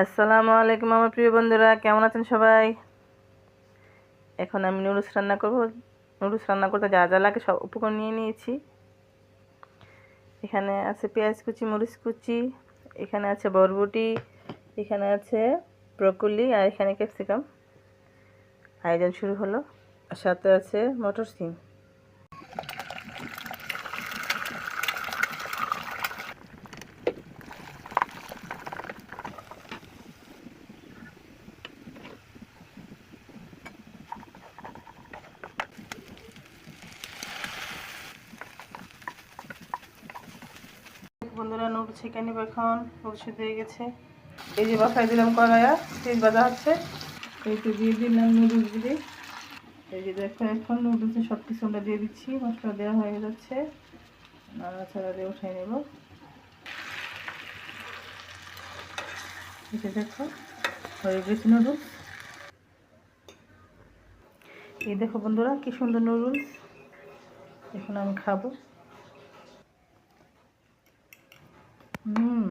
আসসালামু আলাইকুম আমার প্রিয় বন্ধুরা, কেমন আছেন সবাই? এখন আমি নুডলস রান্না করব। নুডলস রান্না করতে যা যা লাগে সব উপকরণ নিয়ে নিয়েছি। এখানে আছে পেঁয়াজ কুচি, মরিচ কুচি, এখানে আছে বরবটি, এখানে আছে ব্রকলি, আর এখানে ক্যাপসিকাম। আয়োজন শুরু হলো। সাথে আছে মটর সিম। বন্ধুরা, নুডলস ছেঁকে নিব। এখন নুডলস দিয়ে গেছে, এই যে বসাই দিলাম কড়াইয়া, তেল ভাজা হচ্ছে। এই তো দিয়ে দিলাম নুডলস দিয়ে। এই যে দেখো, এখন নুডলসে সব কিছু আমরা দিয়ে দিচ্ছি। মশলা দেওয়া হয়ে যাচ্ছে, নাড়াচাড়া দিয়ে উঠাই নেব। এই যে দেখো, হয়ে গেছে নুডলস। এই দেখো বন্ধুরা, কি সুন্দর নুডলস। এখন আমি খাবো।